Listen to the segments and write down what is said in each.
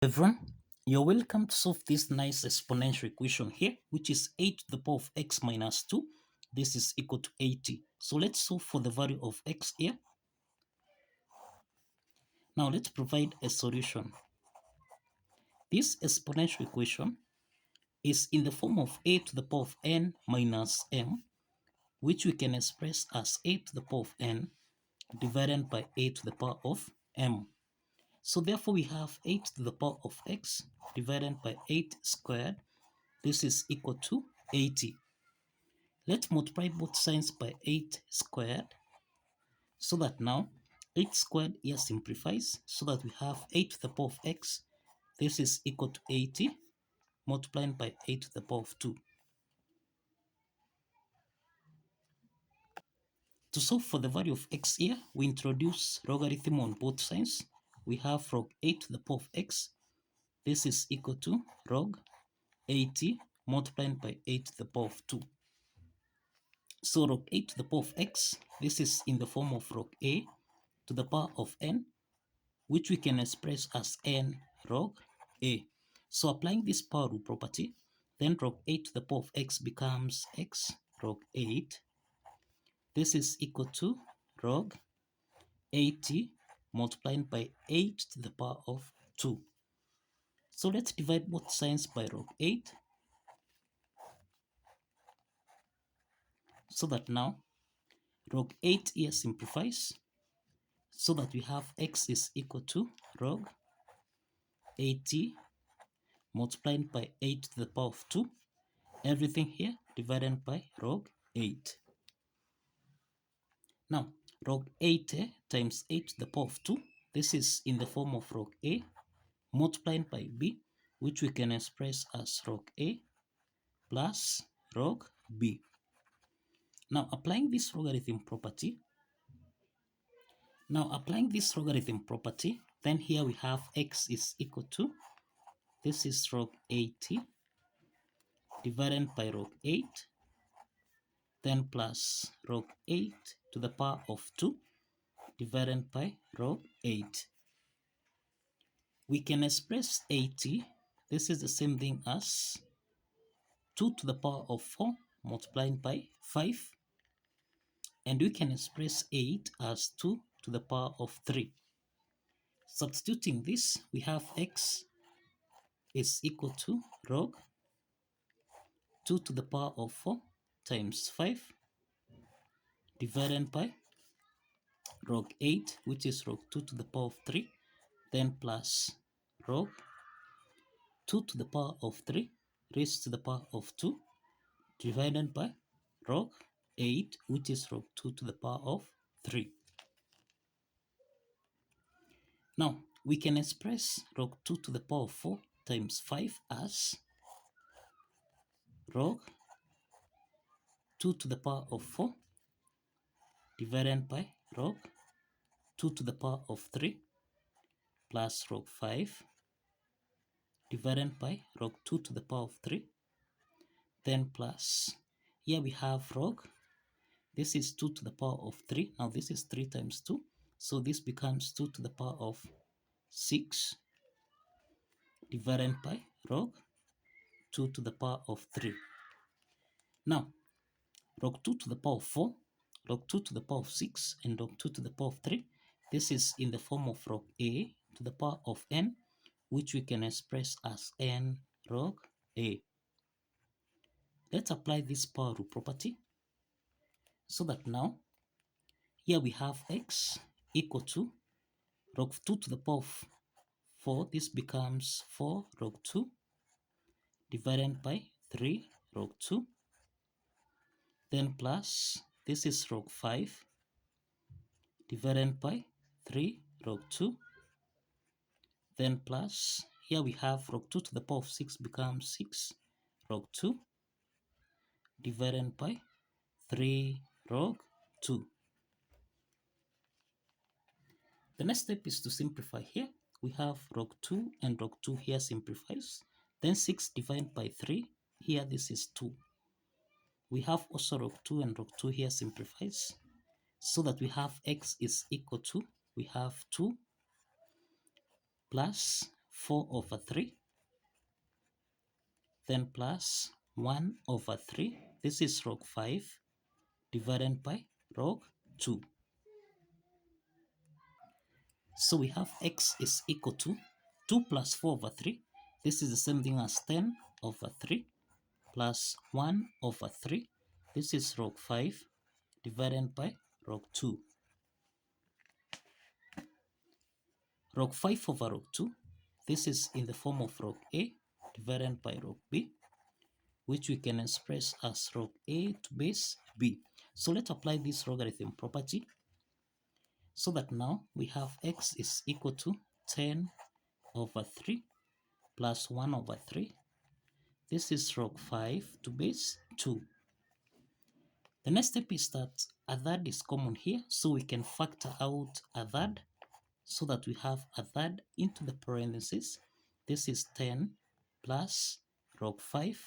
Everyone, you're welcome to solve this nice exponential equation here, which is 8 to the power of x minus 2. This is equal to 80. So let's solve for the value of x here. Now let's provide a solution. This exponential equation is in the form of a to the power of n minus m, which we can express as a to the power of n divided by a to the power of m. So therefore we have 8 to the power of x divided by 8 squared. This is equal to 80. Let's multiply both sides by 8 squared, so that now 8 squared here simplifies, so that we have 8 to the power of x. This is equal to 80 multiplied by 8 to the power of 2. To solve for the value of x here, we introduce logarithm on both sides. We have log 8 to the power of x. This is equal to log 80 multiplied by 8 to the power of 2. So log 8 to the power of x, this is in the form of log a to the power of n, which we can express as n log a. So applying this power rule property, then log 8 to the power of x becomes x log 8. This is equal to log 80 multiplied by 8 to the power of 2. So let's divide both sides by log 8, so that now log 8 here simplifies, so that we have x is equal to log 80 multiplied by 8 to the power of 2. Everything here divided by log 8. Now, log 80 times 8 to the power of 2. This is in the form of log a multiplied by b, which we can express as log a plus log b. Now, applying this logarithm property, then here we have x is equal to, this is log 80 divided by log 8, then plus log 8 to the power of 2 divided by log 8. We can express 80, this is the same thing as 2 to the power of 4 multiplied by 5, and we can express 8 as 2 to the power of 3. Substituting this, we have x is equal to log 2 to the power of 4 times 5 divided by log 8, which is log 2 to the power of 3, then plus log 2 to the power of 3 raised to the power of 2 divided by log 8, which is log 2 to the power of 3. Now, we can express log 2 to the power of 4 times 5 as log 2 to the power of 4 divided by log 2 to the power of 3 plus log 5 divided by log 2 to the power of 3, then plus, here we have log, this is 2 to the power of 3. Now this is 3 times 2, so this becomes 2 to the power of 6 divided by log 2 to the power of 3. Now, log 2 to the power of 4, log 2 to the power of 6, and log 2 to the power of 3. This is in the form of log a to the power of n, which we can express as n log a. Let's apply this power rule property, so that now, here we have x equal to log 2 to the power of 4. This becomes 4 log 2 divided by 3 log 2, then plus, this is log 5 divided by 3 log 2, then plus, here we have log 2 to the power of 6 becomes 6 log 2 divided by 3 log 2. The next step is to simplify here. We have log 2 and log 2 here simplifies. Then 6 divided by 3, here this is 2. We have also log 2 and log 2 here simplifies, so that we have x is equal to, we have 2 plus 4 over 3, then plus 1 over 3. This is log 5 divided by log 2. So we have x is equal to 2 plus 4 over 3. This is the same thing as 10 over 3 plus 1 over 3. This is log 5 divided by log 2. Log 5 over log 2. This is in the form of log a divided by log b, which we can express as log a to base b. So let's apply this logarithm property so that now we have x is equal to 10 over 3 plus 1 over 3. This is log 5 to base 2. The next step is that a third is common here, so we can factor out a third so that we have a third into the parentheses. This is 10 plus log 5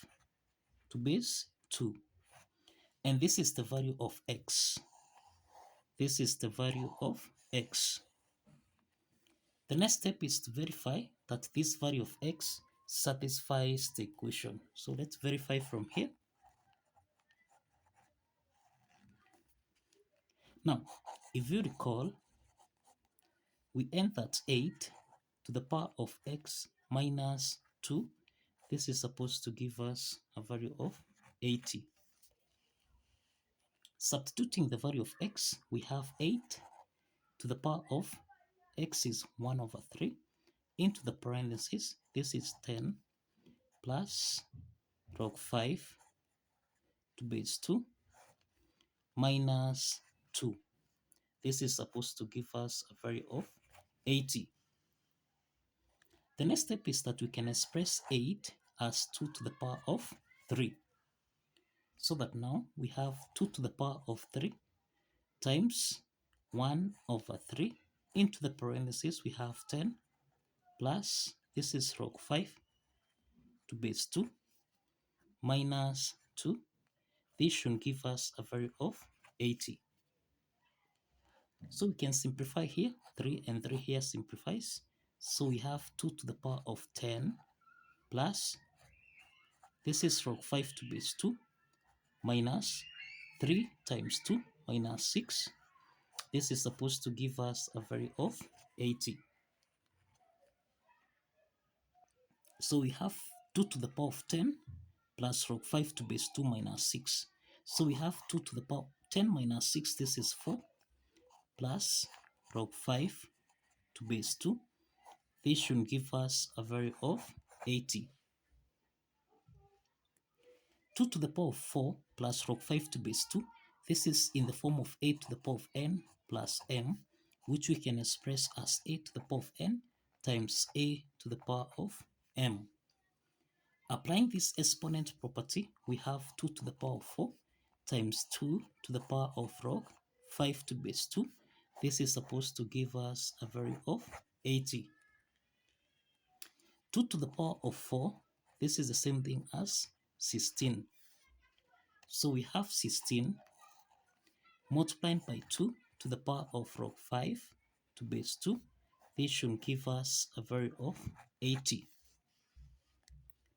to base 2. And this is the value of x. This is the value of x. The next step is to verify that this value of x satisfies the equation. So let's verify from here. Now, if you recall, we end at 8 to the power of x minus 2. This is supposed to give us a value of 80. Substituting the value of x, we have 8 to the power of x is 1 over 3 into the parentheses. This is 10 plus log 5 to base 2 minus 2. This is supposed to give us a value of 80. The next step is that we can express 8 as 2 to the power of 3. So that now we have 2 to the power of 3 times 1 over 3 into the parentheses. We have 10 plus, this is log 5 to base 2 minus 2. This should give us a value of 80. So we can simplify here. 3 and 3 here simplifies. So we have 2 to the power of 10 plus, this is log 5 to base 2 minus 3 times 2 minus 6. This is supposed to give us a value of 80. So we have 2 to the power of 10 plus log 5 to base 2 minus 6. So we have 2 to the power of 10 minus 6. This is 4 plus log 5 to base 2. This should give us a value of 80. 2 to the power of 4 plus log 5 to base 2. This is in the form of a to the power of n plus m, which we can express as a to the power of n times a to the power of m. Applying this exponent property, we have 2 to the power of 4 times 2 to the power of log 5 to base 2. This is supposed to give us a value of 80. 2 to the power of 4, this is the same thing as 16. So we have 16 multiplied by 2 to the power of log 5 to base 2. This should give us a value of 80.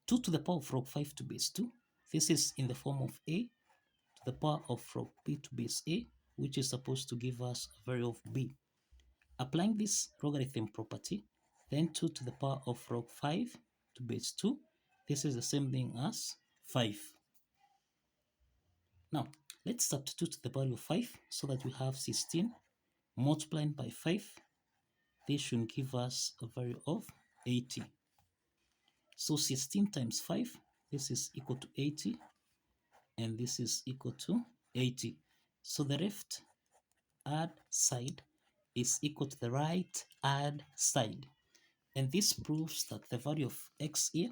2 to the power of log 5 to base 2. This is in the form of a to the power of log b to base a, which is supposed to give us a value of b. Applying this logarithm property, then 2 to the power of log 5 to base 2. This is the same thing as 5. Now, let's substitute the value of 5 so that we have 16 multiplied by 5. This should give us a value of 80. So 16 times 5, this is equal to 80, and this is equal to 80. So the left hand side is equal to the right hand side. And this proves that the value of x here,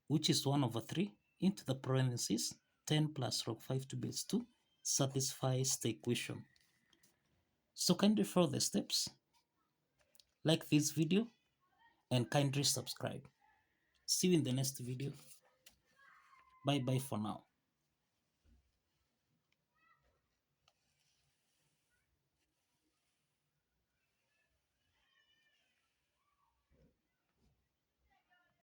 which is 1 over 3 into the parentheses, 10 plus log 5 to base 2, satisfies the equation. So kindly follow the steps, like this video, and kindly subscribe. See you in the next video. Bye bye for now.